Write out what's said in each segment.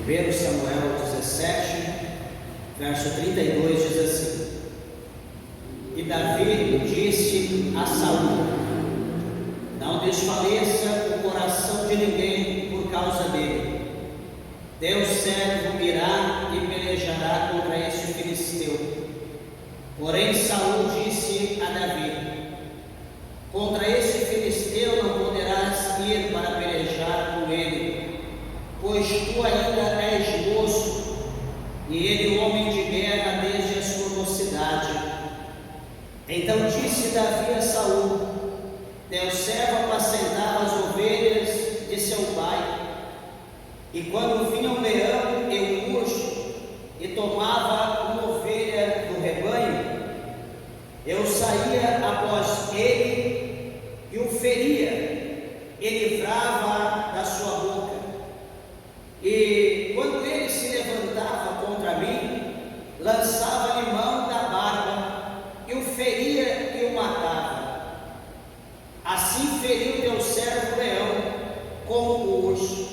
1 Samuel 17, verso 32 diz assim: E Davi disse a Saul: Não desfaleça o coração de ninguém por causa dele. Teu servo irá e pelejará contra esse filisteu. Porém Saul disse a Davi: Contra esse filisteu não poderás ir para pelejar com ele, pois tu ainda és moço, e ele homem de guerra desde a sua mocidade. Então disse Davi a Saul: Teu servo apacentava as ovelhas de seu pai, e quando vinha um leão e um urso e tomava uma ovelha do rebanho, eu saía após ele e o feria e livrava da sua boca. E quando ele se levantava contra mim, lançava-lhe mão da barba e o feria e o matava. Assim feriu teu servo leão como o urso.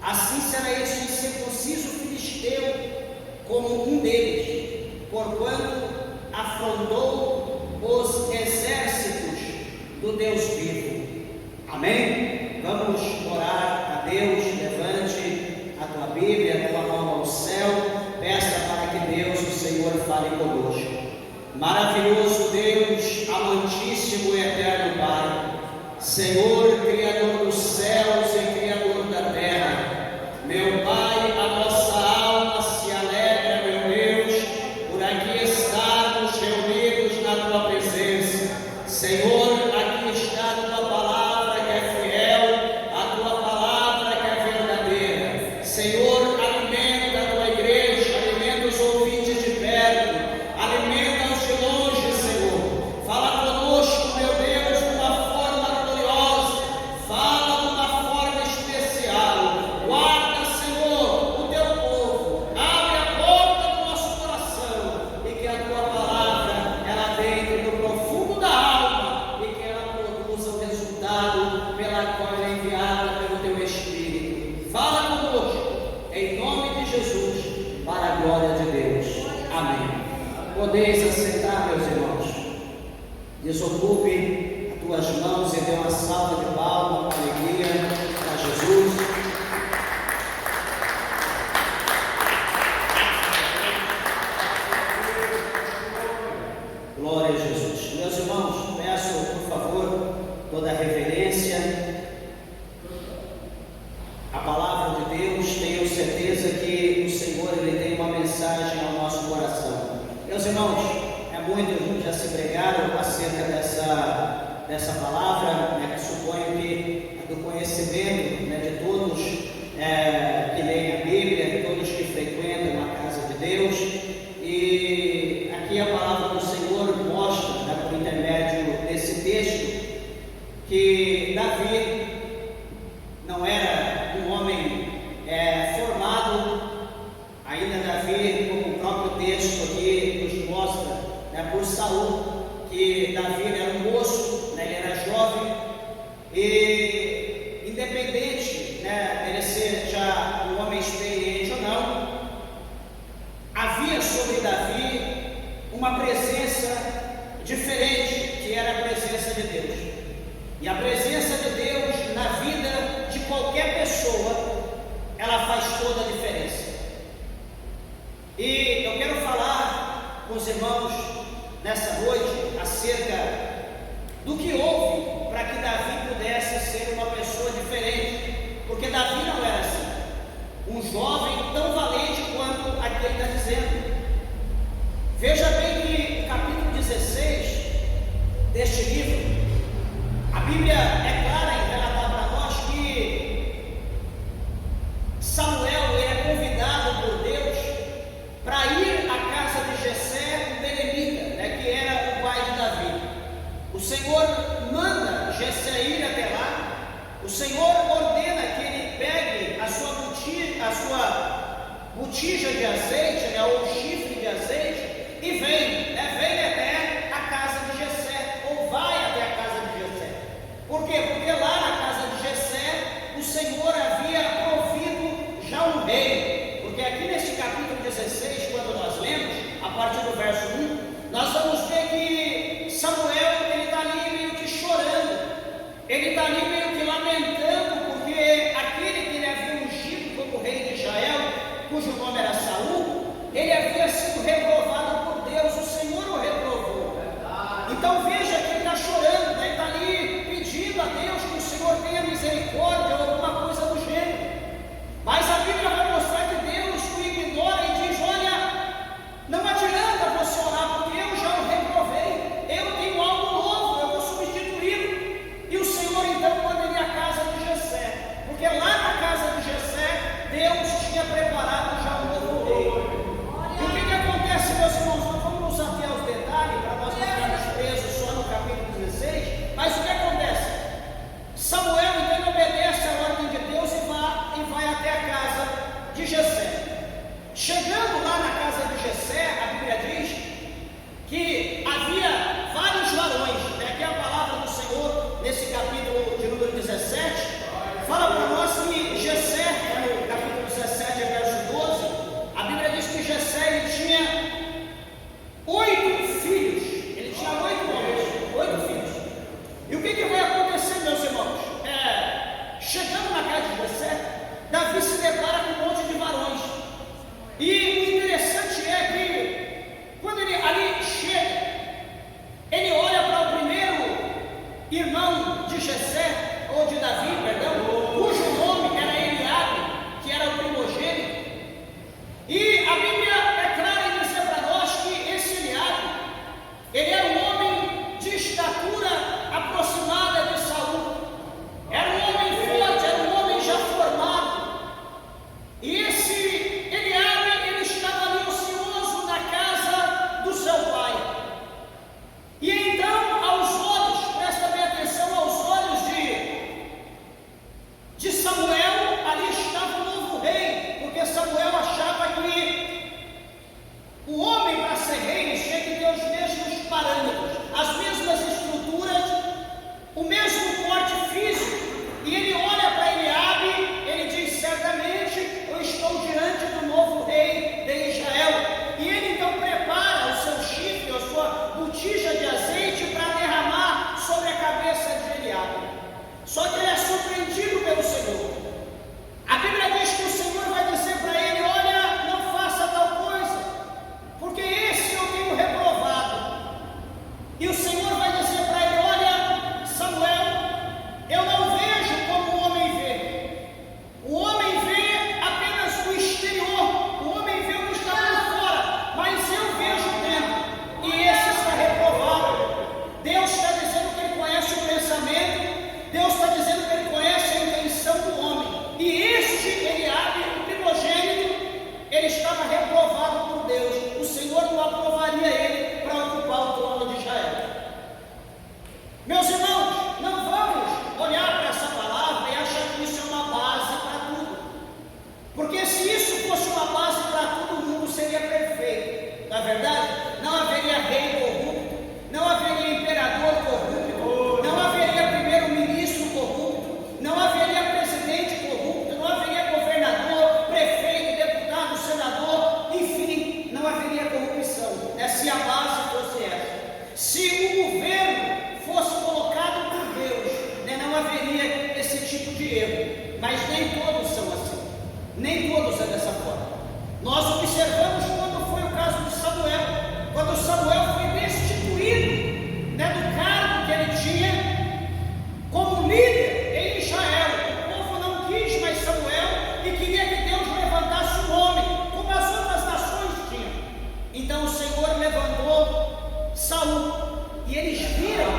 Assim será este incircunciso filisteu como um deles, porquanto afrontou os exércitos do Deus vivo. Amém? Vamos orar a Deus. Levante a tua Bíblia, a tua mão ao céu, peça para que Deus, o Senhor, fale conosco. Maravilhoso Deus, amantíssimo e eterno Pai, Senhor, Criador dos céus e Criador da terra, meu Pai, a nossa alma se alegra, meu Deus, por aqui estarmos reunidos na tua presença. Senhor, aqui está a tua palavra que é fiel, a tua palavra que é verdadeira. Senhor, alimenta a tua igreja, alimenta os ouvintes de perto, alimenta os de longe, Senhor. Fala conosco, meu Deus, de uma forma gloriosa, fala de uma forma especial. Guarda, Senhor, o teu povo, abre a porta do nosso coração e que a tua palavra, ela venha do profundo da alma e que ela produza o resultado pela qual ela é enviada pelo teu Espírito. Fala conosco, em nome de Jesus, para a glória de Deus. Amém. Podeis assentar, meus irmãos. Desocupe as tuas mãos e dê uma salva de palmas com alegria a Jesus. Glória a Jesus. Meus irmãos, peço, por favor, toda a reverência. A palavra de Deus, tenho certeza que o Senhor, Ele tem uma mensagem ao nosso coração. Meus irmãos, muitos já se pregaram acerca dessa palavra, né, que suponho que é do conhecimento, né, de todos que leem a Bíblia, de todos que frequentam a casa de Deus. E aqui a palavra do Senhor mostra, né, por intermédio desse texto, que Davi não era um homem formado. Ainda Davi, como o próprio texto aqui nos mostra, por Saul, que Davi era um moço, né, ele era jovem, e independente, né, dele ser já um homem experiente ou não, havia sobre Davi uma presença diferente, que era a presença de Deus. E a presença de Deus na vida de qualquer pessoa, ela faz toda a diferença. E eu quero falar com os irmãos nessa noite acerca do que houve para que Davi pudesse ser uma pessoa diferente, porque Davi não era assim, um jovem tão valente quanto aquele está dizendo. Veja bem que no capítulo 16 deste livro, a Bíblia é clara em relatar para nós que Samuel é convidado por Deus para ir à casa de Jessé, o belemita, né, que era o pai de Davi. O Senhor manda Jessé ir até lá. O Senhor ordena que ele pegue a sua botija de azeite, né, ou chifre de azeite, e vem até a casa de Jessé, ou vai até a casa de Jessé. Por quê? Porque lá na casa de Jessé o Senhor havia provido já um rei. a partir do verso 1, nós vamos ver que Samuel, ele está ali meio que chorando, ele está ali meio que lamentando, porque aquele que ele havia ungido como rei de Israel, cujo nome era Saul, ele havia sido reprovado por Deus, o Senhor o reprovou. Então veja que ele está chorando, né? Ele está ali pedindo a Deus que o Senhor tenha misericórdia ou alguma coisa do gênero. Mas a Bíblia vai mostrar que Deus o ignora e diz: olha, não adianta você orar, porque eu já o reprovei, eu tenho algo novo, eu vou substituí-lo. E o Senhor então manda ele à casa de Jessé, porque lá na casa de Jessé, Deus tinha preparado já um novo rei. E o que acontece, meus irmãos? Não vamos nos ater aos detalhes, para nós não ficarmos presos só no capítulo 16, mas o que acontece? Samuel então obedece à ordem de Deus e vai até a casa de Jessé. Chegando lá na casa de Jessé, a Bíblia diz que havia vários varões, né? Aqui é a palavra do Senhor, nesse capítulo de número 17, fala para nós que Jessé, no capítulo 17, verso 12, a Bíblia diz que Jessé ele tinha 8 filhos, ele tinha 8 homens, 8 filhos. E o que vai acontecer, meus irmãos? Chegando na casa de Jessé, Davi se depara com um monte de varões. E o interessante é que, quando ele ali chega, ele olha para o primeiro irmão de Jessé, ou de Davi, perdão, cujo nome era Eliabe, que era o primogênito. E a Bíblia é clara em dizer para nós que esse Eliabe, ele era um homem de estatura aproximada de Saul. Era um homem forte, era um homem já formado. E esse Eliabe, ele estava ali ocioso na casa do seu pai. E então, aos olhos, presta bem atenção, aos olhos de Samuel, ali estava o novo rei, porque Samuel achava que o homem para ser rei tinha que ter os mesmos parâmetros, as mesmas estruturas, o mesmo porte físico. E ele olha para Eliabe, ele diz: certamente eu estou diante do novo rei de Israel. E ele então prepara o seu chifre, a sua botija de azeite para derramar sobre a cabeça de Eliabe. Só que ele é surpreendido pelo Senhor. A Bíblia diz que o Senhor vai dizer para ele: olha, não faça tal coisa, porque esse eu tenho reprovado. E o Senhor vai dizer para ele: olha, Samuel, eu não vejo como o homem vê. O homem vê apenas o exterior, o homem vê o que está por fora, mas eu vejo dentro, e esse está reprovado. Deus está dizendo que ele conhece o pensamento, Deus está dizendo que ele conhece a intenção do homem. E este Eliabe, o primogênito, ele estava reprovado por Deus. O Senhor não aprovaria ele para ocupar o trono de Israel. Meus irmãos, não vamos olhar para essa palavra e achar que isso é uma base para tudo. Porque se isso fosse uma base para tudo, o mundo seria perfeito. Na verdade, não haveria rei corrupto, não haveria imperador corrupto, não haveria primeiro-ministro corrupto, não haveria presidente corrupto, não haveria governador, prefeito, deputado, senador, enfim, não haveria corrupção. Se a base fosse essa. Se o governo fosse colocado por Deus, né, não haveria esse tipo de erro. Mas nem todos são assim, nem todos é dessa forma. Nós observamos quando foi o caso de Samuel, quando Samuel foi destituído, né, do cargo que ele tinha como líder em Israel. O povo não quis mais Samuel e queria que Deus levantasse um homem, como as outras nações tinham. Então o Senhor levantou Saul, e eles viram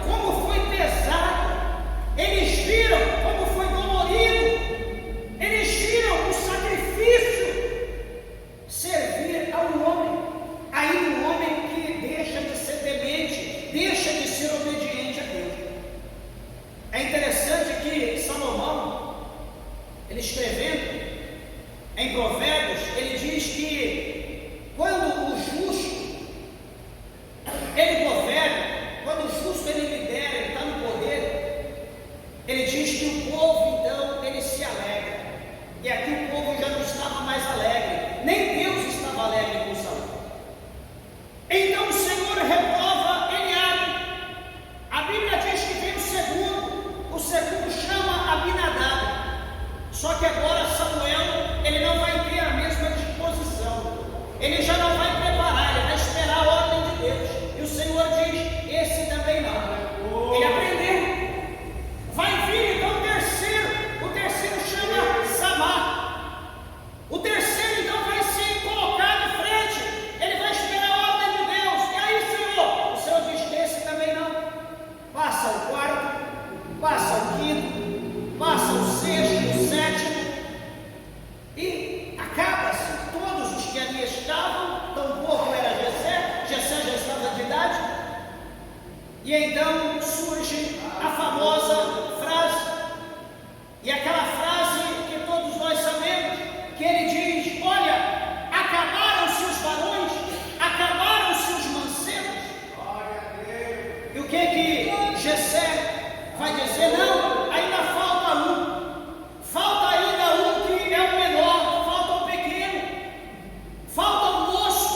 como foi pesado, eles viram como foi dolorido, eles viram o sacrifício servir a um homem, aí um homem que deixa de ser temente, deixa de ser obediente a Deus. É interessante que Salomão, ele escrevendo em Provérbios, ele diz que quando o justo ele governa, quando o justo ele lidera, ele está no poder, ele diz que o povo então ele se alegra. E aqui o povo já não estava mais alegre, nem Deus estava alegre com Saul. E então surge a famosa frase, e aquela frase que todos nós sabemos, que ele diz: olha, acabaram-se os varões, acabaram-se os mancebos. E o que Jessé vai dizer? Não, ainda falta ainda um que é o menor, falta o pequeno, falta o moço.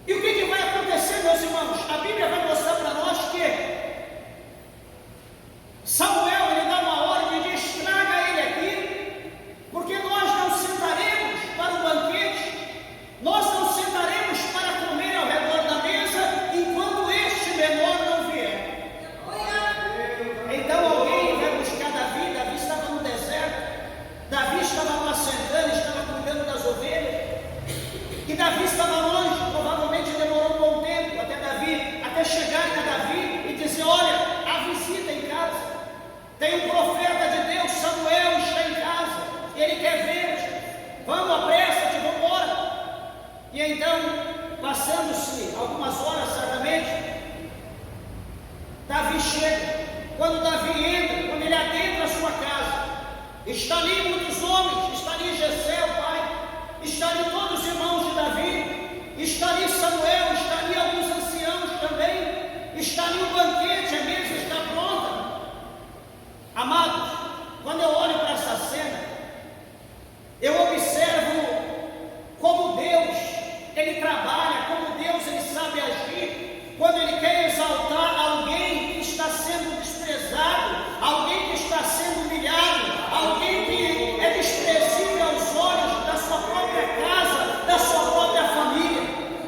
E o que vai acontecer, meus irmãos? A Bíblia vai mostrar para nós que Samuel, ele dá uma ordem e diz: traga ele aqui, porque nós não sentaremos para o banquete, nós não sentaremos para comer ao redor da mesa, enquanto este menor não vier. Então alguém vai buscar Davi. Davi estava no deserto, Davi estava apacentando, estava cuidando das ovelhas, e Davi estava longe, provavelmente demorou um bom tempo até chegarem a Davi e dizer: olha, a visita em casa. Tem um profeta de Deus, Samuel, está em casa, ele quer ver, vamos, apressa-te, vamos embora. E então, passando-se algumas horas certamente, Davi chega. Quando Davi entra, quando ele adentra a sua casa, está ali muitos homens, está ali Jessé, o pai, está ali todos os irmãos de Davi, está ali Samuel, está ali alguns anciãos também, está ali o banquete, a mesa está pronta. Amados, quando eu olho para essa cena, eu observo como Deus, ele trabalha, como Deus, ele sabe agir, quando ele quer exaltar alguém que está sendo desprezado, alguém que está sendo humilhado, alguém que é desprezível aos olhos da sua própria casa, da sua própria família.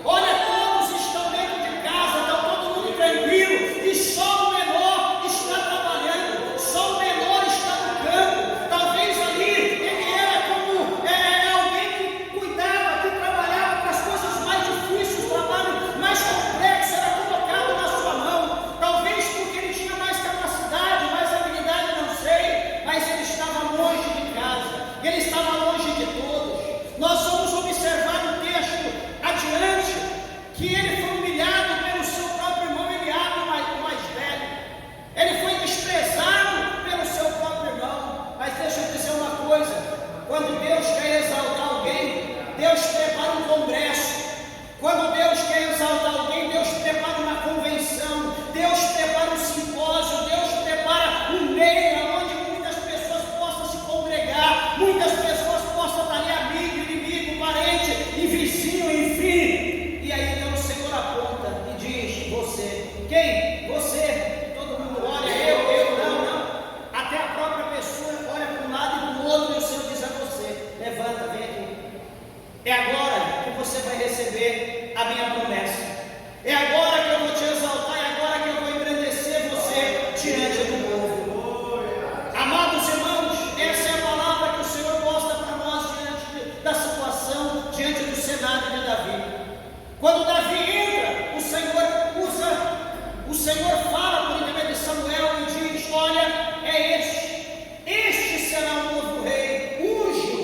Olha, todos estão dentro de casa, está todo mundo tranquilo, e só o menor está trabalhando, só o menor está no campo. Talvez ali ele era como alguém que cuidava, que trabalhava para as coisas mais difíceis, o trabalho mais complexo era colocado na sua mão. Talvez porque ele tinha mais capacidade, mais habilidade, não sei, mas ele estava longe de casa, ele estava longe de todos. Nós vamos observar no texto adiante que ele foi humilhado pelo seu próprio irmão Eliabe, o mais velho. Ele foi desprezado pelo seu próprio irmão. Mas deixa eu dizer uma coisa: quando Deus quer exaltar alguém, Deus prepara um congresso. Quando Deus quer exaltar alguém, Deus prepara uma convenção, Deus prepara um simpósio, Deus prepara um meio onde muitas pessoas possam se congregar, muitas pessoas possam estar ali, amigo, inimigo, parente e vizinho, enfim. E aí então o Senhor aponta e diz: você. Quem? Você. Todo mundo olha, eu, não. Até a própria pessoa olha para um lado e para o outro, e o Senhor diz a você: levanta, vem aqui. É agora que você vai receber a minha promessa. É agora que eu vou te exaltar, é agora que eu vou engrandecer você diante do povo. Amados irmãos, essa é a palavra que o Senhor mostra para nós diante da situação, diante do cenário de Davi. Quando Davi entra, o Senhor fala por intermédio de Samuel e diz: olha, é este será o novo rei, unge-o.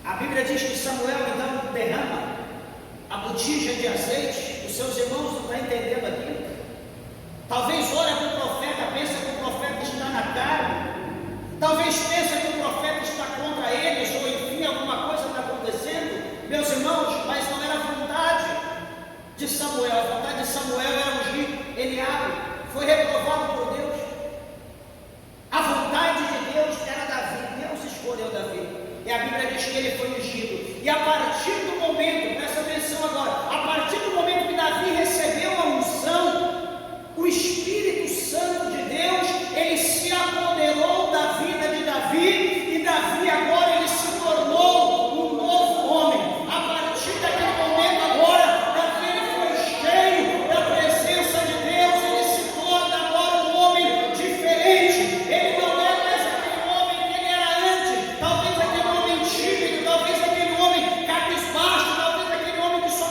A Bíblia diz que Samuel então derrama a botija de azeite. Os seus irmãos não estão entendendo aquilo. Talvez olha para o profeta, pensa que o profeta está na carne, talvez pensa que o profeta está contra eles, ou enfim, alguma coisa está acontecendo, meus irmãos, mas não era a vontade de Samuel. A vontade de Samuel era ungir Eliabe, foi reprovado por Deus. A vontade de Deus era Davi, Deus escolheu Davi. E a Bíblia diz que ele foi ungido. E a partir do momento, presta atenção agora, a partir do momento que Davi recebeu a unção, o Espírito Santo de Deus, ele se apoderou da vida de Davi, e Davi agora ele se tornou um novo homem. A partir daquele momento agora, Davi ele foi cheio da presença de Deus, ele se torna agora um homem diferente. Ele não é mais aquele homem que ele era antes, talvez aquele homem tímido, talvez aquele homem cabisbaixo, talvez aquele homem que só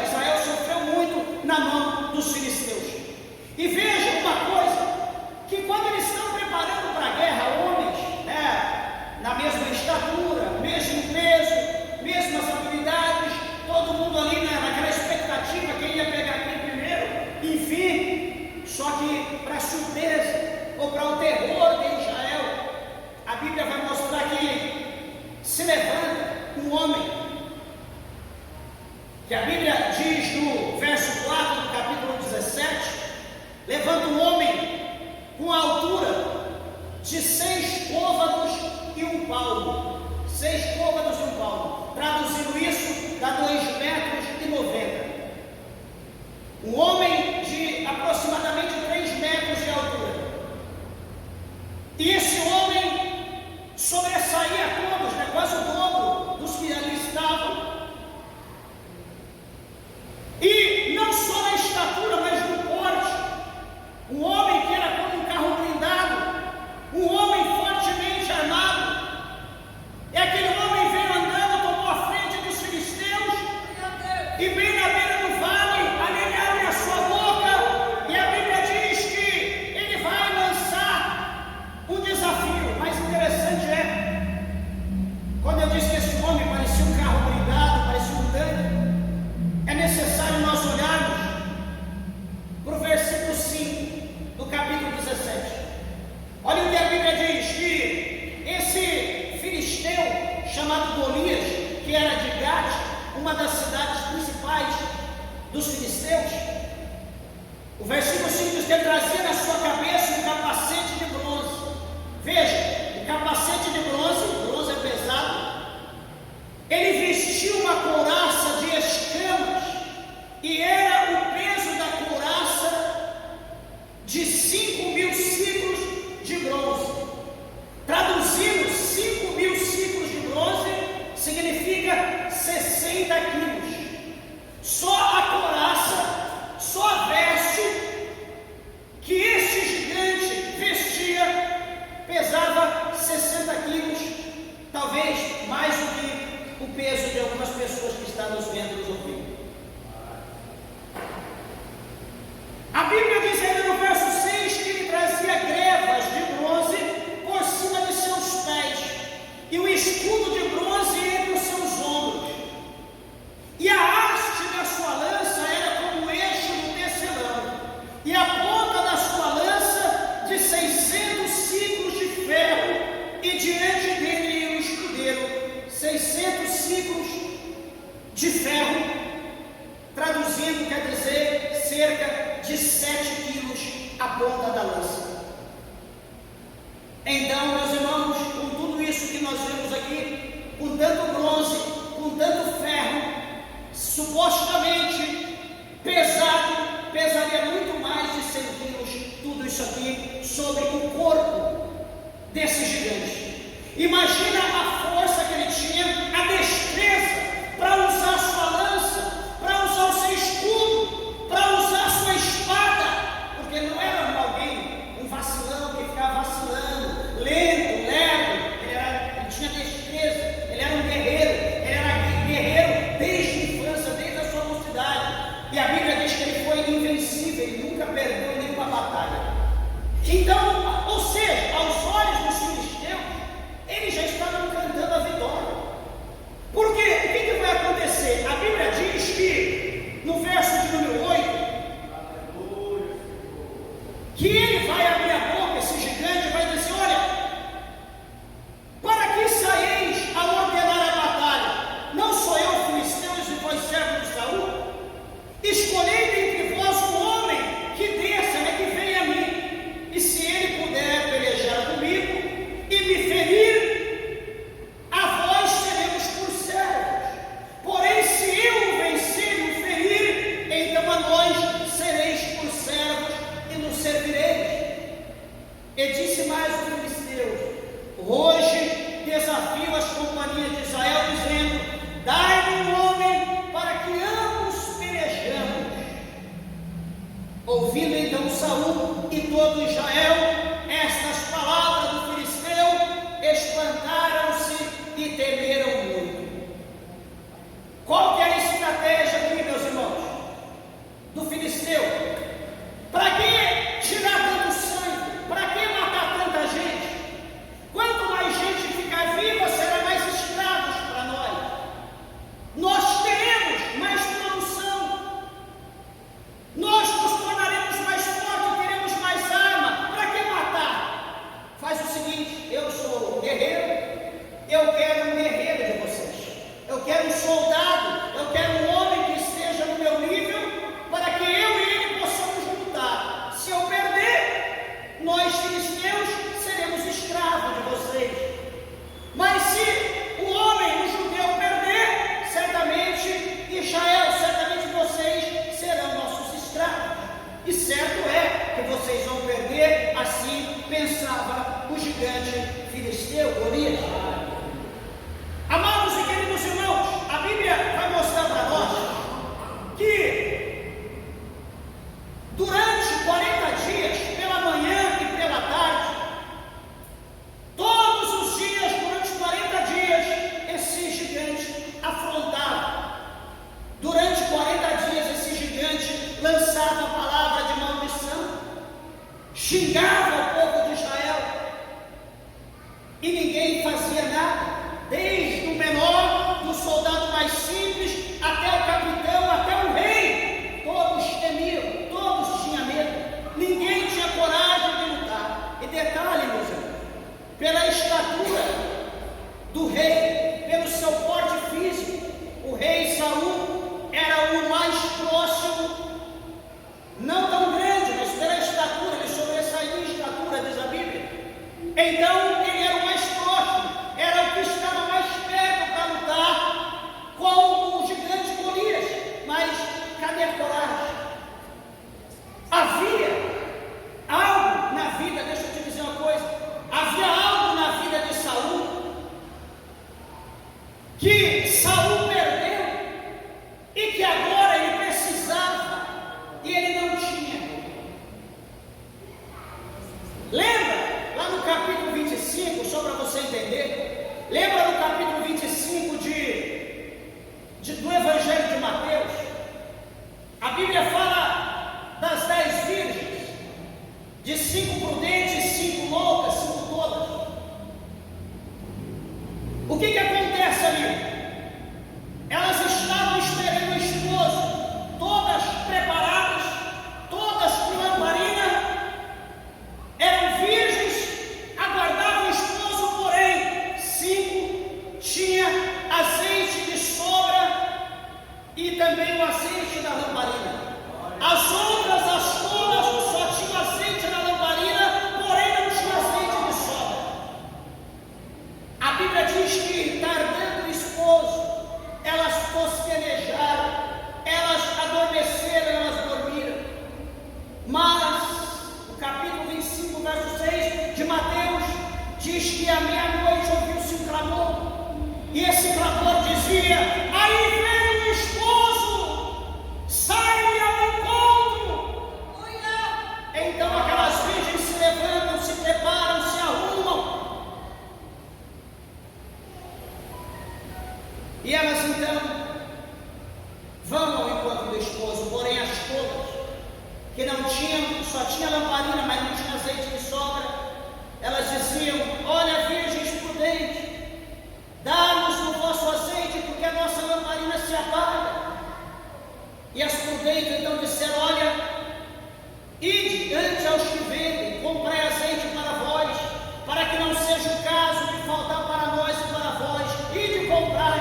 Israel sofreu muito na mão dos filisteus. E veja uma coisa, que quando eles estão preparando para a guerra, homens, na mesma estatura, mesmo peso, mesmas habilidades, todo mundo ali naquela expectativa, quem ia pegar quem primeiro, enfim, só que para a surpresa, ou para o terror de Israel, a Bíblia vai mostrar que se levanta um homem, que a Bíblia diz no verso 4 do capítulo 17, levanta um homem com a altura de 6 côvados e 1 palmo. 6 côvados e 1 palmo. Traduzindo isso, dá 2,90 metros. Um homem de aproximadamente 3 metros de altura. E esse homem sobressaía a todos, quase o dobro dos que ali estavam. E não só na estatura, mas no porte. Um homem que era como um carro blindado, um homem fortemente armado. E aquele homem veio andando, tomou a frente dos filisteus, e bem na beira do vale, ali ele abre a sua boca, e a Bíblia diz que ele vai lançar um desafio. Mais interessante quando eu disse que esse homem parecia um carro blindado, parecia um tanque, é necessário nós olharmos para o versículo 5 do capítulo 17. Olha o que a Bíblia diz, que esse filisteu chamado Golias, que era de Gate, uma das cidades principais dos filisteus, o versículo 5 diz que ele trazia na sua cabeça um capacete de bronze. Veja, o capacete de bronze é pesado. Ele vestia uma couraça de escamas, e era o peso da couraça de 5.000 ciclos de bronze. Traduzindo, 5.000 ciclos de bronze significa 60 quilos. Só a couraça, só a veste que esse gigante vestia pesava 60 quilos, talvez mais do que o peso de algumas pessoas que estão nos vendo, nos ouvindo. A Bíblia diz ainda no verso 6 que ele trazia grevas de bronze por cima de seus pés, e o escudo de bronze entre os seus ombros, e a haste da sua lança era como o eixo do tecelão, e a ponta da sua lança de 600 ciclos de ferro, e diante dele ia o escudeiro. 600 ciclos de ferro, traduzindo, quer dizer cerca de 7 quilos a ponta da lança. Então, meus irmãos, com tudo isso que nós vemos aqui, com tanto bronze, com tanto ferro, supostamente pesado, pesaria muito mais de 100 quilos, tudo isso aqui sobre o corpo desse gigante. Imagina a força que ele tinha, a destreza para usar a sua lança, para usar o seu escudo, para usar a sua espada, porque não era alguém, um vacilão que ficava vacilando, lento, lerdo. Ele tinha destreza, ele era um guerreiro, ele era guerreiro desde a infância, desde a sua mocidade, e a Bíblia diz que ele foi invencível, ele nunca perdeu nenhuma batalha. Então, ou seja, aos olhos dos filisteus, eles já estavam cantando a vitória. Porque o que vai acontecer? A Bíblia diz que no verso de número 8, que ele vai abrir a boca, esse gigante vai dizer: olha, para que saíis a ordenar a batalha? Não sou eu filisteus e vós servo de Saul? Escolhei dentre vós um homem que desça, que venha a mim, e se ele puder pelejar comigo e me ferir, a vós seremos por servos. Porém, se eu o vencer e o ferir, então a nós sereis por servos e nos servireis. E disse mais o filisteu: hoje desafio as companhias de Israel, dizendo: dai-me um homem para que ambos pelejamos. Ouvindo então Saul e todo Israel estas palavras do filisteu, espantaram-se e temeram muito. Qual que é a estratégia aqui, meus irmãos? gigante filisteu, Golias. Amados e queridos irmãos, a Bíblia vai mostrar para nós que durante 40 dias, pela manhã e pela tarde, todos os dias, durante 40 dias, esse gigante afrontava. Durante 40 dias, esse gigante lançava a palavra de maldição, xingava o povo de Israel, e ninguém fazia nada, desde o menor, do soldado mais simples, até o capitão, até o rei. Todos temiam, todos tinham medo, ninguém tinha coragem de lutar. E detalhe, meus irmãos, pela estatura do rei, pelo seu porte físico, o rei Saul era o mais próximo, não tão grande, mas pela estatura, ele sobressaía em estatura, diz a Bíblia. Então ele era o mais próximo, era o que estava mais perto para lutar com o gigante Golias. Mas cadê a coragem? Havia algo na vida, deixa eu te dizer uma coisa, havia algo na vida de Saul que Saul perdeu e que agora ele precisava e ele não tinha. Lembra lá no capítulo 25, só para você entender, lembra no capítulo 25 do Evangelho de Mateus? A Bíblia fala das 10 virgens, de 5 prudentes, 5 loucas, 5 tolas. O que acontece ali? Elas estavam esperando o esposo, todas preparadas, todas com lamparina, eram virgens, aguardavam o esposo, porém 5 tinha azeite de sobra e também o azeite da lamparina. As outras, as tolas, só tinham azeite na lamparina, porém não tinha azeite de sobra. A Bíblia diz que, tardando o esposo, elas tosquenejaram, elas adormeceram, elas dormiram. Mas o capítulo 25, verso 6 de Mateus diz que à meia-noite ouviu-se um clamor, e esse clamor dizia: aí vem o esposo, sai-lhe ao encontro. Então aquelas virgens se levantam, se preparam, se arrumam, e elas então vão ao encontro do esposo. Porém as tolas, que não tinham, só tinha lamparina, mas não tinha azeite de sobra, elas diziam: olha, virgens prudentes, dá-nos o vosso azeite, porque a nossa lamparina se apaga. E as prudentes então disseram: olha, ide ante aos que vendem, comprai azeite para vós, para que não seja o caso de faltar para nós e para vós, ide comprai.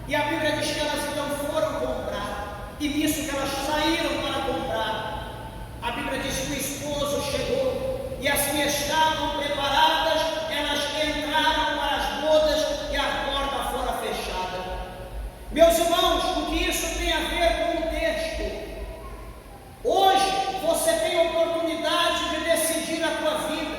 E a Bíblia diz que elas então foram comprar, e nisso que elas saíram para comprar, a Bíblia diz que o esposo chegou, e as que estavam preparadas, elas entraram para as bodas e a porta fora fechada. Meus irmãos, o que isso tem a ver com o texto? Hoje você tem a oportunidade de decidir a tua vida.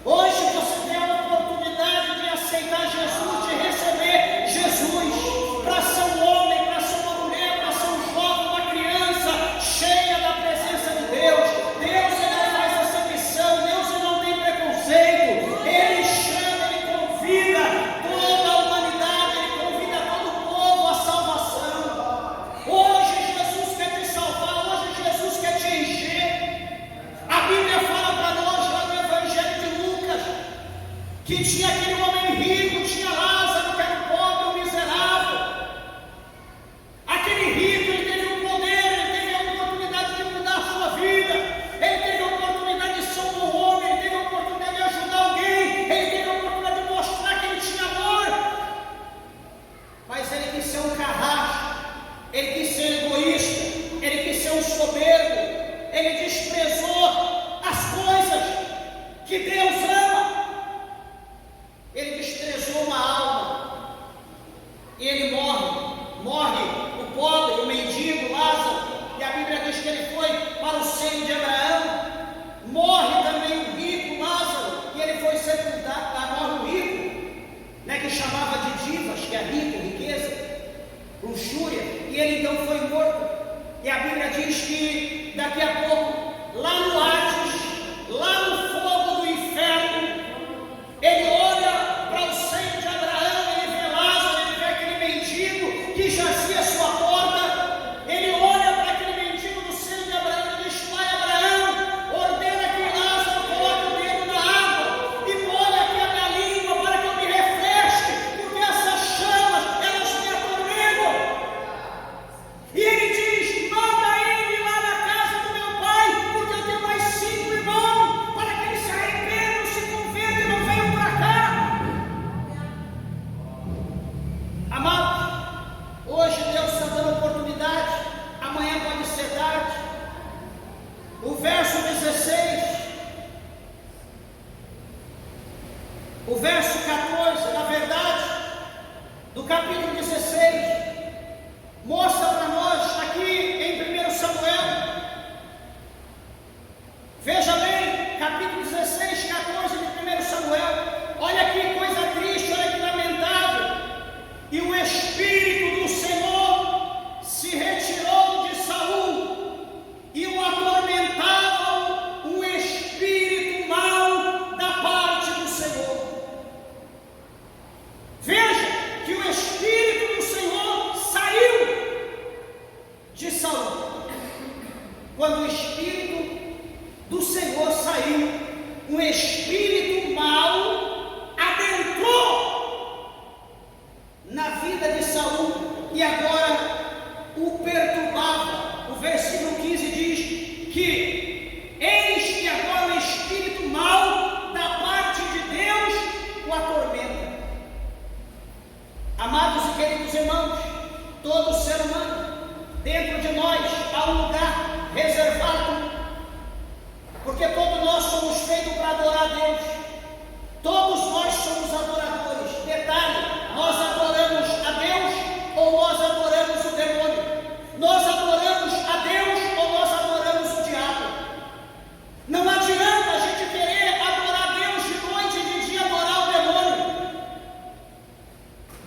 Hoje você tem a oportunidade de aceitar Jesus, de receber Jesus, para ser um homem, para ser uma mulher, para ser um jovem, uma criança cheia da presença de Deus. Deus, ele não faz acepção, Deus, ele não tem preconceito, ele chama, ele convida toda a humanidade, ele convida todo o povo à salvação. Hoje daqui a pouco, lá no Hades, lá no fogo do inferno, ele olha para o seio de Abraão, ele vê Lázaro, ele vê aquele mendigo que jazia à sua porta, ele olha para aquele mendigo no seio de Abraão e diz: Pai Abraão, ordena que Lázaro coloque o dedo na água e molhe aqui a minha língua para que eu me refresque, porque essas chamas, elas me atormentam. E ele diz: manda ele lá na casa do meu pai, porque eu tenho mais 5 irmãos, para que eles se arrependam, se convertam e não venham para cá. Amados, hoje Deus está dando oportunidade, amanhã pode ser tarde. O verso 16, o verso 14, na verdade, do capítulo 16, mostra para nós aqui em 1 Samuel, veja bem, capítulo 16, 14 de 1 Samuel, olha que coisa triste, olha que lamentável. E o Espírito do Senhor se retirou de Saul, e o atormentava um espírito mau da parte do Senhor. Veja que o Espírito do Senhor saiu de Saul. Quando o Espírito do Senhor saiu, um espírito mau adentrou na vida de Saul e agora o perturbava. O versículo 15 diz que eis que agora o espírito mau da parte de Deus o atormenta. Amados e queridos irmãos, todo ser humano, dentro de nós há um lugar reservado, porque todos nós somos feitos para adorar a Deus. Todos nós somos adoradores. Detalhe, nós adoramos a Deus ou nós adoramos o demônio? Nós adoramos a Deus ou nós adoramos o diabo? Não adianta a gente querer adorar a Deus de noite e de dia adorar o demônio.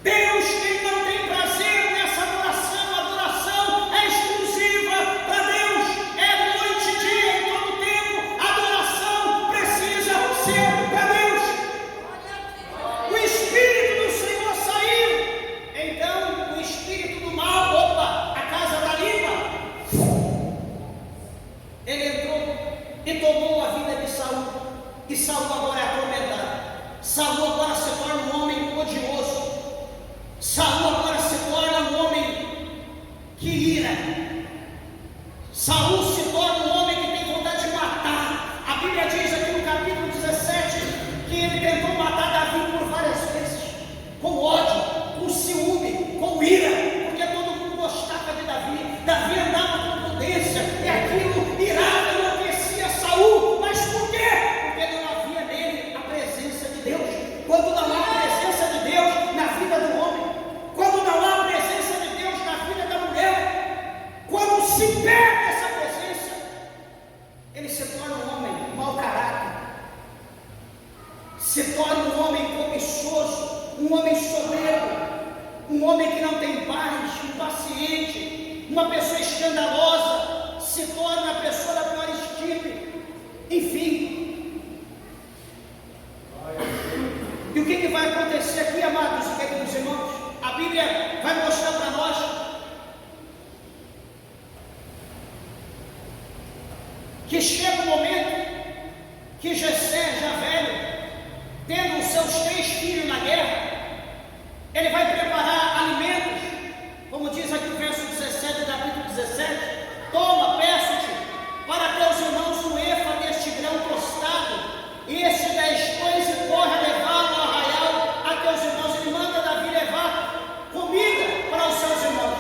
Deus, ele não tem prazer nessa adoração. A adoração é exclusiva para Deus. É noite e dia, em todo tempo. A adoração precisa ser para Deus. O Espírito do Senhor saiu. Então o espírito do mal, opa, a casa está limpa. Ele entrou e tomou a vida de Saul. E Saul agora é atormentado. Saul agora se torna um homem odioso. Saul agora se torna um homem que ira. Saul se torna um homem que tem vontade de matar. A Bíblia diz aqui no capítulo 17 que ele tentou matar Davi por várias vezes, com ódio, com ciúme, com ira, porque todo mundo gostava de Davi. Davi andava com prudência e aquilo irava e enlouquecia Saul. Mas por quê? Porque não havia nele a presença de Deus. Quando não há a presença de Deus na vida do homem, quando não há a presença de Deus na vida da mulher, quando se perde essa presença, ele se torna um homem mau caráter, se torna um homem cobiçoso, um homem soberbo, um homem que não tem paz, impaciente, uma pessoa escandalosa, se torna a pessoa da pior estirpe, enfim. E o que vai acontecer aqui, amados e queridos irmãos? A Bíblia vai mostrar para nós que chega um momento que Jessé, já velho, tendo os seus 3 filhos na guerra, ele vai preparar alimentos, como diz aqui o verso 17 do capítulo 17: toma, peço-te, para teus irmãos um efa deste grão tostado, e este 10 pães, e corre a levá-lo ao arraial a teus irmãos. Ele manda Davi levar comida para os seus irmãos,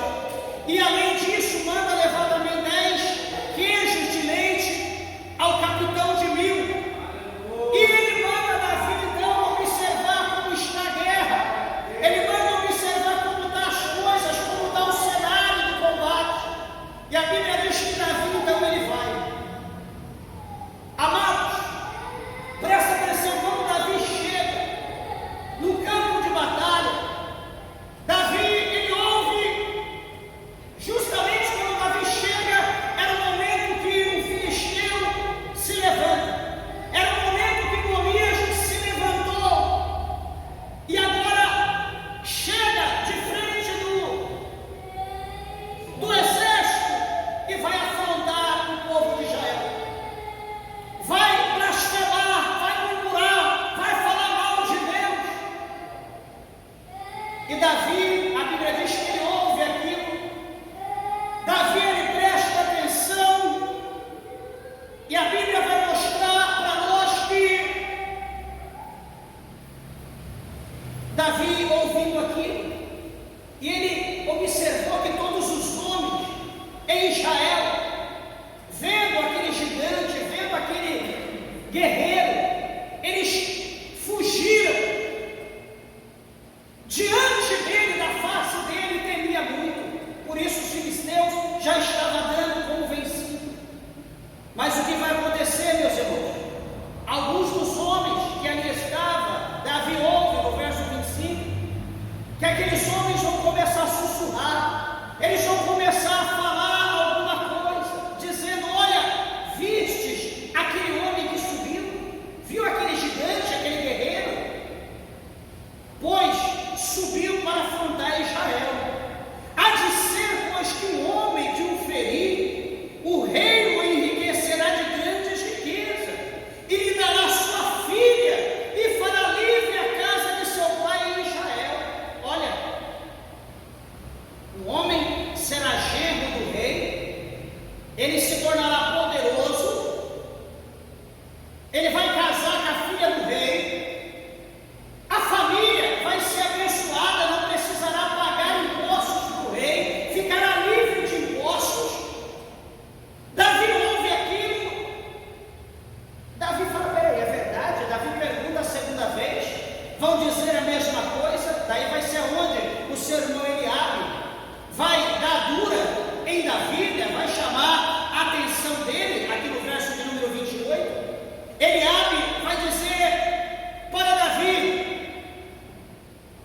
e além disso manda levar também 10 queijos de leite ao capitão de 1000. E ele manda Davi então observar como está a guerra, ele manda observar Israel, vendo aquele gigante, vendo aquele guerreiro, eles fugiram. Diante dele, da face dele, temia muito. Por isso os filisteus já estavam dando como vencido. Mas o que vai acontecer, meus irmãos? Alguns dos homens que ali estavam, Davi ouve no verso 25, que aqueles homens vão começar a sussurrar, eles vão começar a falar alguma coisa, dizendo: olha, vistes aquele homem que subiu? Viu aquele gigante, aquele guerreiro? Pois subiu para afrontar Israel. Há de ser, pois, que o homem que o ferir, o rei o enriquecerá de grandes riquezas, e lhe dará sua filha, e fará livre a casa de seu pai em Israel. Olha, o homem será genro do rei, ele se tornará poderoso, ele vai casar com a filha do rei, a família vai ser abençoada, não precisará pagar impostos para o rei, ficará livre de impostos. Davi ouve aquilo, Davi fala: peraí, é verdade? Davi pergunta a segunda vez, vão dizer a mesma coisa? Daí vai ser onde o seu irmão Eliabe vai dar dura em Davi, vai chamar a atenção dele, aqui no verso de número 28. Eliabe vai dizer para Davi: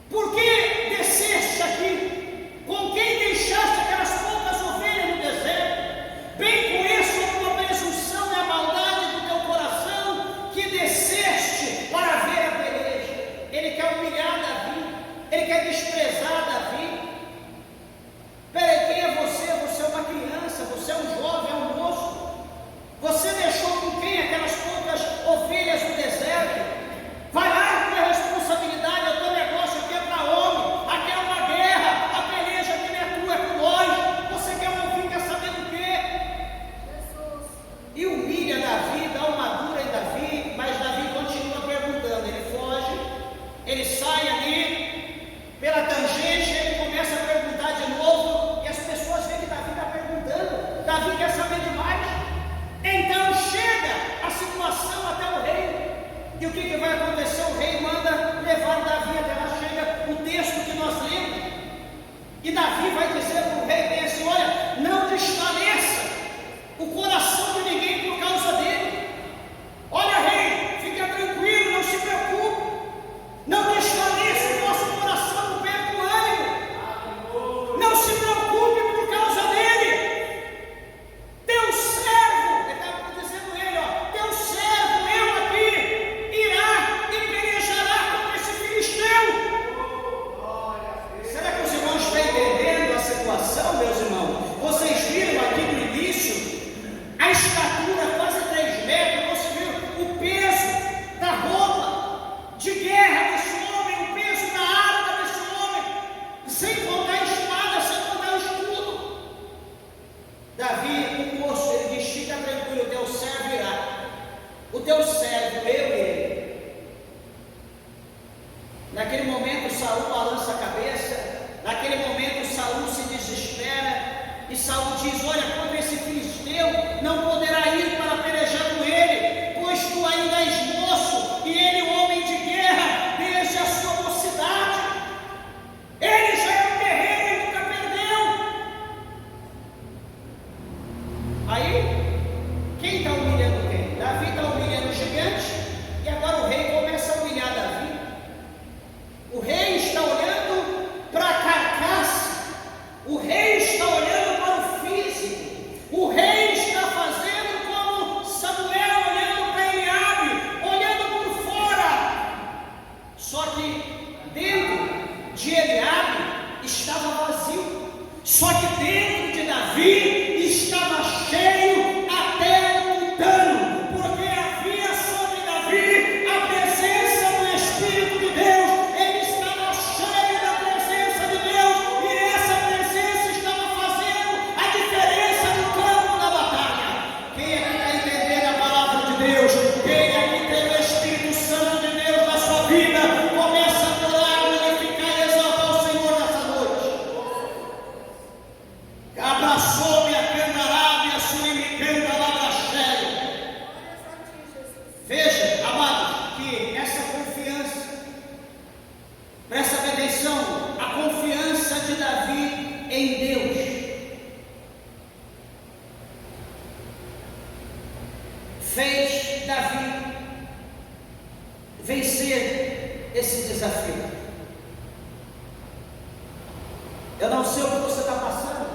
por que desceste aqui? Com quem deixaste aquelas poucas ovelhas no deserto? Bem conheço a tua presunção e a maldade do teu coração, que desceste para ver a peleja. Ele quer humilhar Davi, ele quer desprezar Davi. Peraí, quem é você? Você é uma criança, você é um jovem, é um moço. Você deixou com quem aquelas poucas ovelhas no deserto? Vai lá, é tua responsabilidade, é o teu negócio, aqui é para homem, aqui é uma guerra, a peleja aqui não é tua, é com nós. Você quer ouvir, quer saber do quê? Jesus. E humilha Davi, dá uma dura em Davi, mas Davi continua perguntando. Ele foge, ele sai ali pela tangente, ele começa a perguntar de novo, e as pessoas veem que Davi está perguntando, Davi quer saber demais. Então chega a situação até o rei, e o que vai acontecer? O rei manda levar Davi até lá. Chega o texto que nós lemos, e Davi vai dizer para o rei bem assim: olha, não desfaleça o coração de ninguém por causa dele. Olha, rei, fica tranquilo, não se preocupe, não desfaleça o vosso coração, não perca o ânimo, não se preocupe por causa dele. Teu servo, ele está dizendo ele, ó, teu servo, eu aqui, irá e pelejará contra esse filisteu. Será que os irmãos estão entendendo a situação, meus irmãos? Vocês viram aqui no início a estatura quase 3 metros, você viu o peso da roupa de guerra desse homem, o peso da arma desse homem, sem contar a espada, sem contar o escudo. Davi, o moço, ele diz: fica tranquilo, o teu servo irá. O teu servo, eu e ele. Naquele momento Saul balança a cabeça, naquele momento Saul se desespera, e Saul diz: olha, contra esse filisteu não poderá ir para pelejar com ele, pois tu ainda és moço, e ele homem de guerra desde a sua mocidade. Ele já é um guerreiro e nunca perdeu. Aí, quem está humilhando quem? Davi está humilhando o gigante, e agora o rei começa a humilhar Davi. O rei está olhando para a carcaça, o rei está olhando para o físico, o rei está fazendo como Samuel olhando para Eliabe, olhando por fora. Só que dentro de Eliabe estava vazio, só que dentro de Davi estava cheio até o tutano, porque a fez Davi vencer esse desafio. Eu não sei o que você está passando,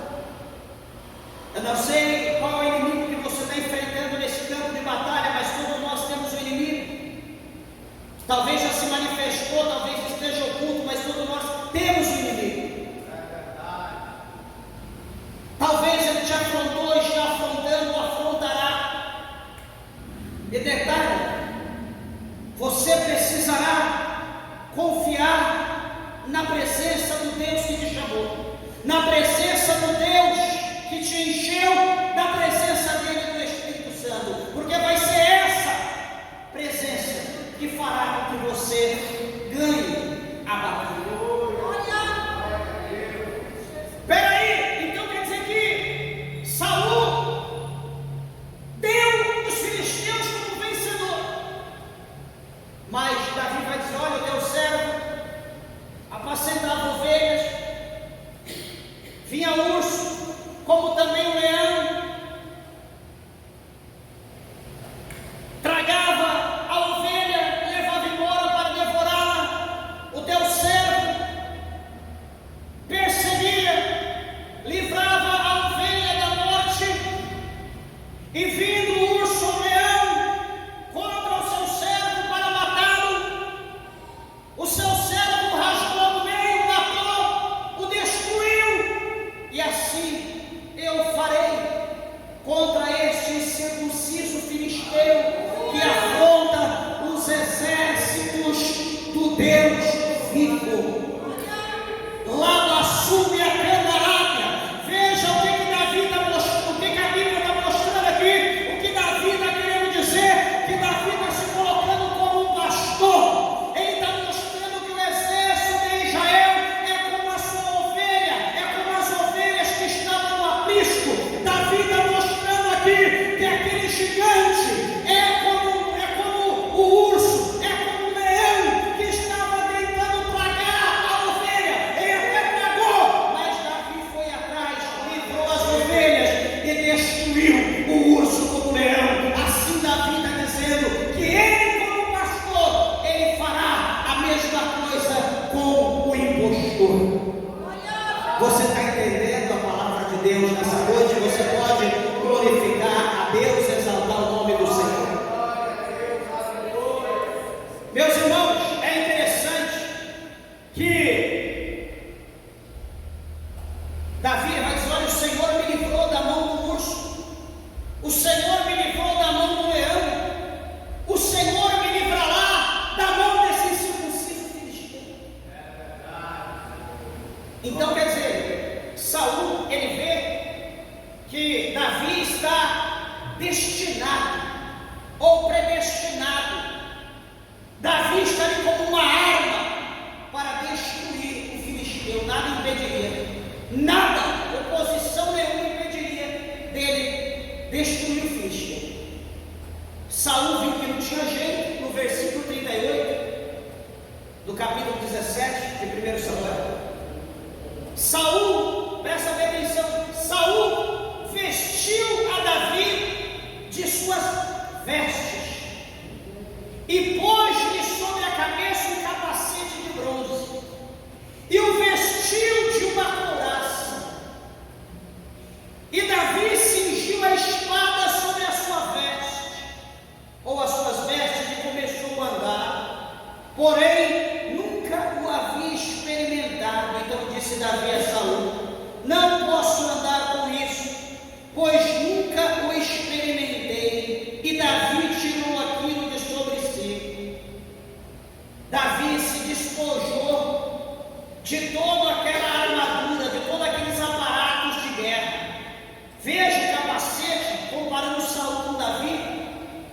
eu não sei qual é o inimigo que você está enfrentando nesse campo de batalha, mas todos nós temos um inimigo. Talvez já se manifestou, talvez esteja oculto, mas todos nós temos um inimigo. Talvez ele te afrontou, está afrontando ou afrontará. E detalhe, você precisará confiar na presença do Deus que te chamou, na presença do Deus que te encheu da presença dele, do Espírito Santo, porque vai ser essa presença que fará com que você ganhe a batalha. Espera aí, então quer dizer que Saul deu os filisteus como vencedor, mas Davi vai dizer: olha, o teu servo apacentava ovelhas, vinha urso, como também o leão, tragava a ovelha, levava embora para devorá-la. O teu servo perseguia, livrava a ovelha da morte, e vindo o urso ou o leão contra o seu servo para matá-lo, o seu servo rasgou no meio, matou, o destruiu. E assim eu farei contra este incircunciso filisteu que afronta os exércitos do Deus vivo. Lá no açude a candarábia, veja o que Davi está mostrando, o que a Bíblia está mostrando aqui, o que Davi está querendo dizer, que Davi está se colocando como um pastor. Ele está mostrando que o exército de Israel é como a sua ovelha, é como as ovelhas que estavam no aprisco. Davi está mostrando aqui que aquele gigante é como o urso, é como o leão que estava tentando plagar a ovelha. Ele até plagou, mas Davi foi atrás, livrou as ovelhas e destruiu o urso como o leão. Assim Davi está dizendo que ele, como pastor, ele fará a mesma coisa com o impostor. Você está entendendo a palavra de Deus nessa noite? Você pode glorificar a Deus, exaltar o nome do Senhor. Meus irmãos, é interessante que Davi vai dizer: olha, o Senhor me livrou da mão do urso, o Senhor me livrou da mão do leão, o Senhor me livrará da mão desse incircunciso filisteu. Então quer dizer, Saul, ele vê que Davi está destinado ou predestinado. Davi está ali como uma arma para destruir o filisteu. Nada impediria, nada, oposição nenhuma impediria dele destruir o filisteu. Saul viu que não tinha jeito. No versículo 38 do capítulo 17 de 1 Samuel, Saul, presta bem atenção, Saul vestiu a Davi de suas vestes e pôs-lhe sobre a cabeça um capacete de bronze e o vestiu de uma couraça. E Davi cingiu a espada sobre a sua veste, ou as suas vestes, e começou a andar. Porém, nunca o havia experimentado. Então disse Davi a Saul: não posso andar com isso, pois nunca o experimentei. E Davi tirou aquilo de sobre si. Davi se despojou de toda aquela armadura, de todos aqueles aparatos de guerra. Veja o capacete, comparando Saul com Davi,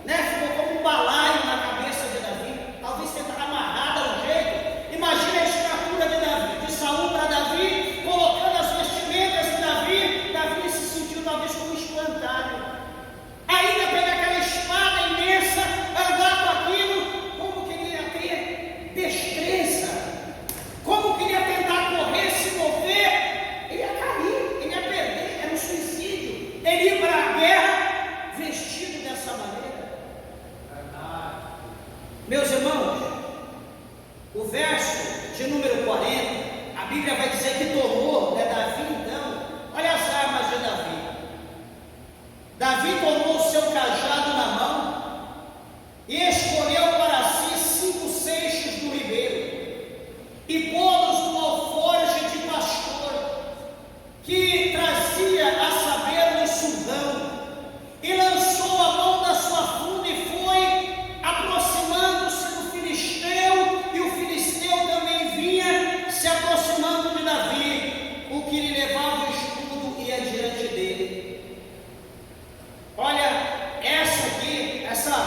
né? Ficou como um balaio na cabeça de Davi, talvez tentar amarrado a um jeito. Imagina a estatura de Davi, de Saul para Davi, colocando as vestimentas de Davi. Davi se sentiu talvez como espantalho. Ainda pegar aquela espada imensa, andar com aquilo, como queria ter destreza, como queria tentar correr, se mover. Ele ia cair, ele ia perder, era um suicídio. Ele ia para a guerra Meus irmãos, o verso de número 40, a Bíblia vai dizer que tomou, Davi então, olha as armas de Davi. Davi tomou o seu cajado na mão e escolheu para si 5 seixos do ribeiro e pô-los no alforje de pastor que trazia a saber no sulgão, e lançou a mão da sua funda e foi aproximando-se do filisteu, e o filisteu também vinha se aproximando de Davi. O que lhe levava o escudo ia diante dele. Olha, essa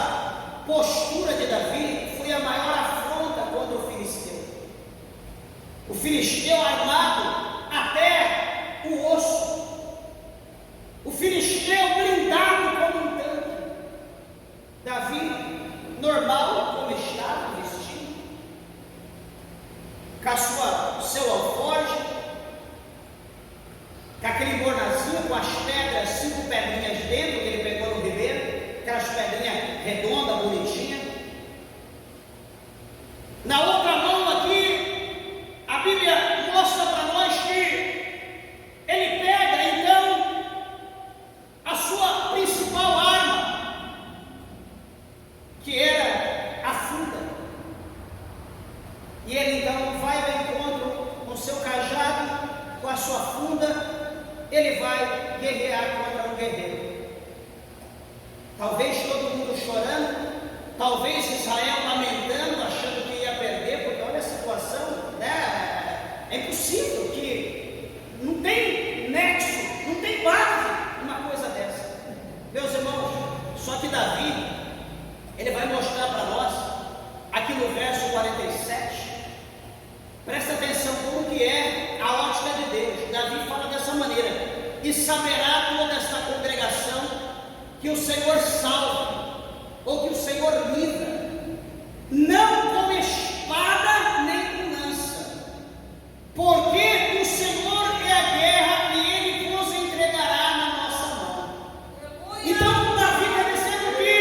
postura de Davi foi a maior afronta contra o filisteu. O filisteu armado até o osso, o filisteu blindado como um tanque. Davi, normal, como estava vestido, com o seu alforje, com aquele bornazinho, com as pedras, 5 pedrinhas dentro, que ele pegou no ribeiro, aquelas pedrinhas redondas, bonitinhas. Na outra mão aqui, a Bíblia mostra para nós que ele pega então a sua principal arma, que era a funda, e ele então vai ao encontro com o seu cajado, com a sua funda. Ele vai guerrear contra um guerreiro. Talvez todo mundo chorando, talvez Israel lamentando, achando que ia perder, porque olha a situação, né? É impossível, que não tem nexo, não tem base uma coisa dessa. Meus irmãos, só que Davi, ele vai mostrar para nós, aqui no verso 47, presta atenção como que é a ótica de Deus. Davi fala dessa maneira: e saberá toda esta congregação que o Senhor salva, ou que o Senhor livra, não com espada nem com lança, porque o Senhor é a guerra e Ele vos entregará na nossa mão. Então Davi está dizendo que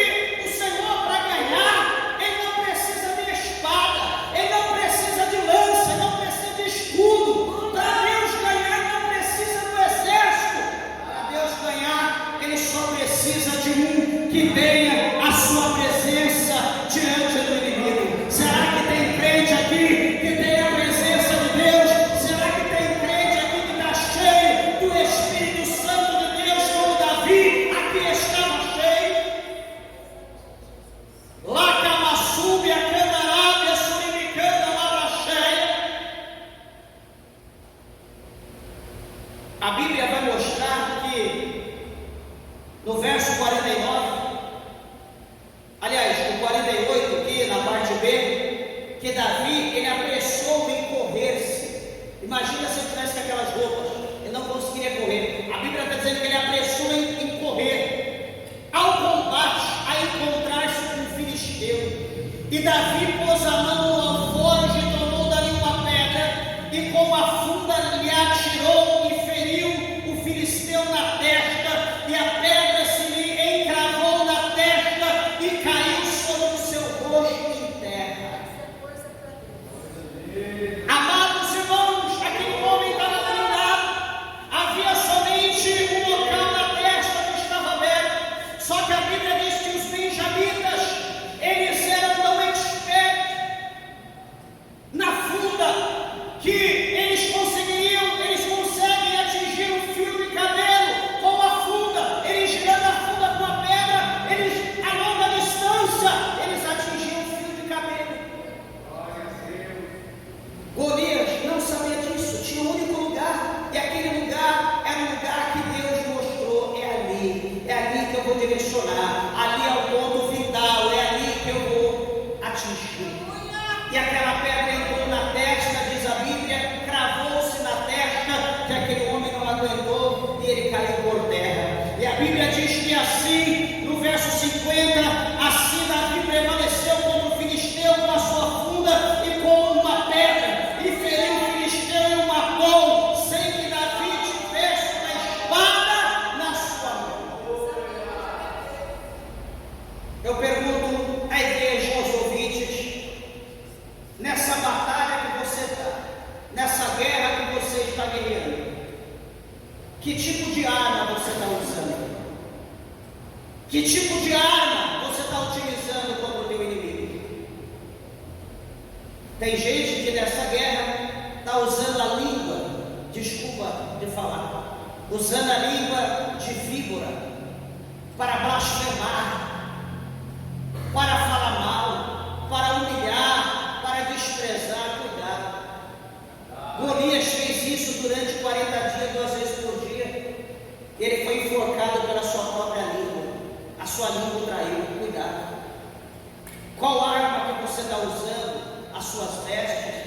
o Senhor, para ganhar, Ele não precisa de espada, Ele não precisa de lança, Ele não precisa de escudo. Para Deus ganhar não precisa do exército, para Deus ganhar Ele só precisa de um que tenha a sua presença diante do inimigo. Será que tem crente aqui que tem a presença de Deus? Será que tem crente aqui que está cheio do Espírito Santo de Deus, como Davi aqui estava cheio? Lá Camaçube, a Candarábia, Suribicanda, Labra cheia. A Bíblia vai mostrar que no verso 49, aliás, no 48, aqui na parte B, que Davi, ele apressou em correr-se. Imagina se ele tivesse com aquelas roupas, ele não conseguiria correr. A Bíblia está dizendo que ele apressou em correr ao combate, a encontrar-se com o filisteu. E Davi pôs a mão no alforje e tomou dali uma pedra, e com a funda lhe atirou e feriu o filisteu na testa, e a pedra se lhe encravou na testa e caiu sobre o seu rosto em terra. Amados irmãos, aquele homem estava blindado, havia somente um local na testa que estava aberto. Só que a Bíblia diz que os benjamitas, eles eram tão expertos na funda, que eles conseguem atingir um fio de cabelo com a funda. Eles girando a funda com a pedra, eles a longa distância, eles atingiam o fio de cabelo. Golias não sabia disso, tinha um único lugar, e aquele lugar era um lugar que Deus mostrou: é ali que eu vou direcionar, ali é o ponto vital, é ali que eu vou atingir. E aquela pedra entrou na testa, diz a Bíblia, cravou-se na testa, que aquele homem não aguentou e ele caiu por terra. E a Bíblia diz que assim, no verso 50, assim Davi prevaleceu contra o filisteu com a sua funda e com uma pedra, e feriu o filisteu e o matou, sem que Davi tivesse uma espada na sua mão. Eu pergunto à igreja, aos ouvintes: Que tipo de arma você está utilizando contra o teu inimigo? Tem gente que nessa guerra está usando a língua, desculpa de falar, usando a língua de víbora para blasfemar, para falar mal, para humilhar, para desprezar. Cuidado. Golias fez isso durante 40 dias, 2 vezes por dia. Ele foi enforcado pela sua própria língua. A sua língua o traiu. Cuidado. Qual arma que você está usando? As suas vestes.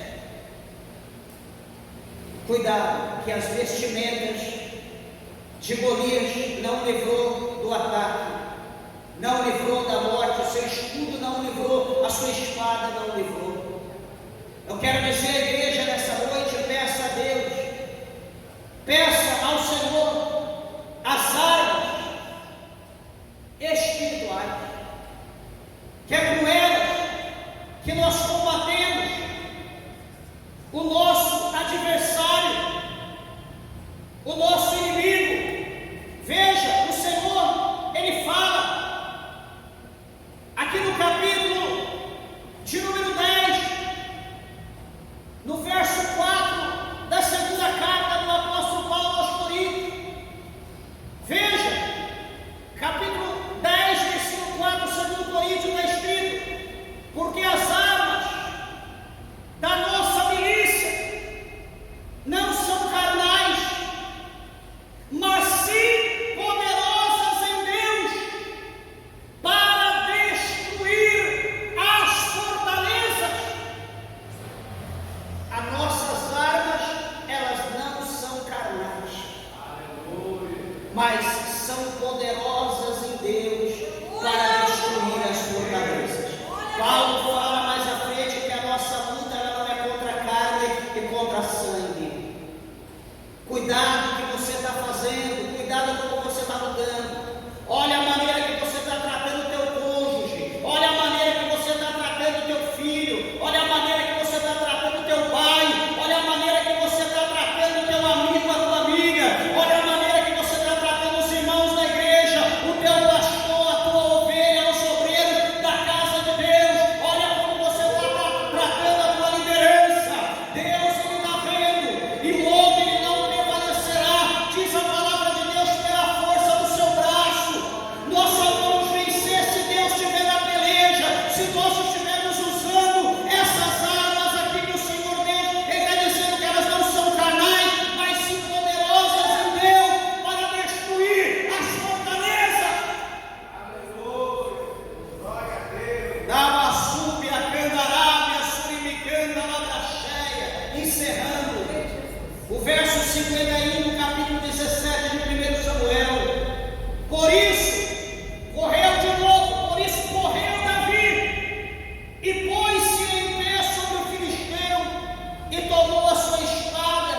Cuidado, que as vestimentas de Golias não livrou do ataque, não livrou da morte, o seu escudo não livrou, a sua espada não livrou. Eu quero dizer à igreja nessa noite, peça a Deus, peça ao Senhor as armas espirituais, que é com elas que nós combatemos o nosso adversário, o nosso inimigo. Veja, o Senhor, Ele fala aqui no capítulo de número 10, no verso 4 da segunda carta do apóstolo Paulo aos Coríntios. Veja, capítulo 10, versículo 4, 2 Coríntios, está escrito: porque as armas da nossa milícia não são carnais, mas sim poderosas em Deus para destruir as fortalezas. As nossas armas, elas não são carnais, mas são poderosas em Deus para destruir as fortalezas. Paulo fala mais à frente que a nossa luta ela não é contra a carne e contra a sangue. Cuidado que você está fazendo, cuidado como você está lutando. Olha a maneira que você está tratando o teu cônjuge, olha a maneira que você está tratando o teu filho, olha a maneira que você está tratando o teu pai, olha a maneira que você está tratando o teu amigo, a tua amiga, olha a maneira que você está tratando os irmãos da igreja, o teu pastor, a tua ovelha, os obreiros da casa de Deus. Olha como você está tratando a tua liderança. Deus, Ele está vendo, e o homem ele não prevalecerá, diz a palavra de Deus, pela força do seu braço. Nós só vamos vencer se Deus estiver na peleja, se nós estivermos usando essas armas aqui que o Senhor Deus, Ele está dizendo que elas não são carnais, mas sim poderosas em Deus para destruir as fortalezas. Dava súbia, candarábia, surimicanda, labracheia. Encerrando o verso 51 no capítulo 17 de 1 Samuel. Por isso correu de novo, por isso correu Davi e pôs-se em pé sobre o filisteu e tomou a sua espada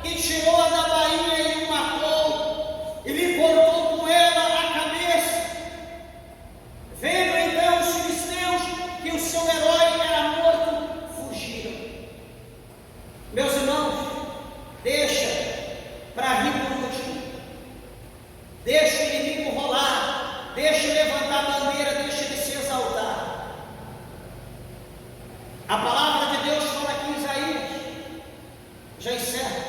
e tirou-a da bainha e o matou e lhe cortou com ela a cabeça. Vendo então os filisteus que o seu herói era morto, fugiram. Meus irmãos, deixa para rir por último, deixa o inimigo rolar, deixa ele levantar a bandeira, deixa ele se exaltar. A palavra de Deus fala aqui em Isaías, já encerra.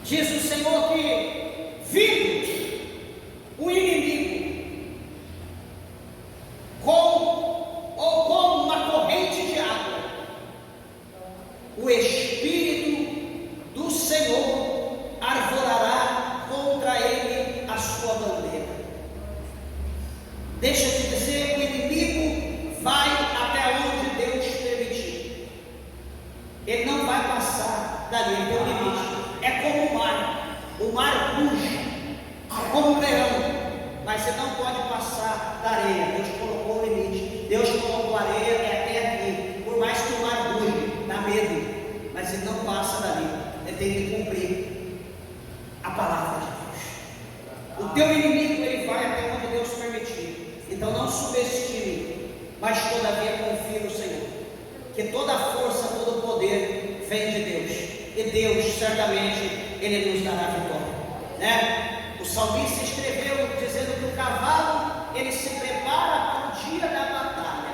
Diz o Senhor que, vindo o inimigo como uma corrente de água, o Espírito do Senhor arvorará contra ele a sua bandeira. Deixa eu te dizer, o inimigo vai até onde Deus permitir. Ele não vai passar dali, ele tem um limite. É como o mar ruge, é como um leão, mas você não pode passar da areia. Deus colocou o limite, Deus colocou a areia até aqui. Por mais que o mar ruge, dá medo, mas ele não passa dali, ele tem que cumprir a palavra de Deus. O teu inimigo ele vai até onde Deus permitir, então não subestime, mas todavia confie no Senhor, que toda a força, todo o poder vem de Deus, e Deus certamente Ele nos dará vitória, né? O salmista escreveu dizendo que o cavalo, ele se prepara para o dia da batalha,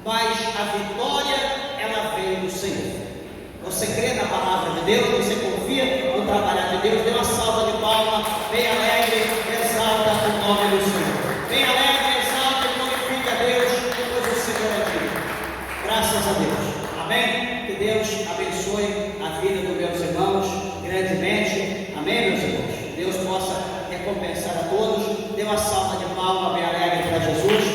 mas a vitória, ela vem do Senhor. Você crê na palavra de Deus? Você confia no trabalho de Deus? Dê uma salva de palmas, bem alegre, exalta o nome do Senhor. Bem alegre, exalta e glorifica a Deus, pois o Senhor é digno. Graças a Deus. Amém? Que Deus abençoe a vida dos meus irmãos grandemente. Amém, meus irmãos? Deus possa recompensar a todos. Dê uma salva de palmas bem alegre para Jesus.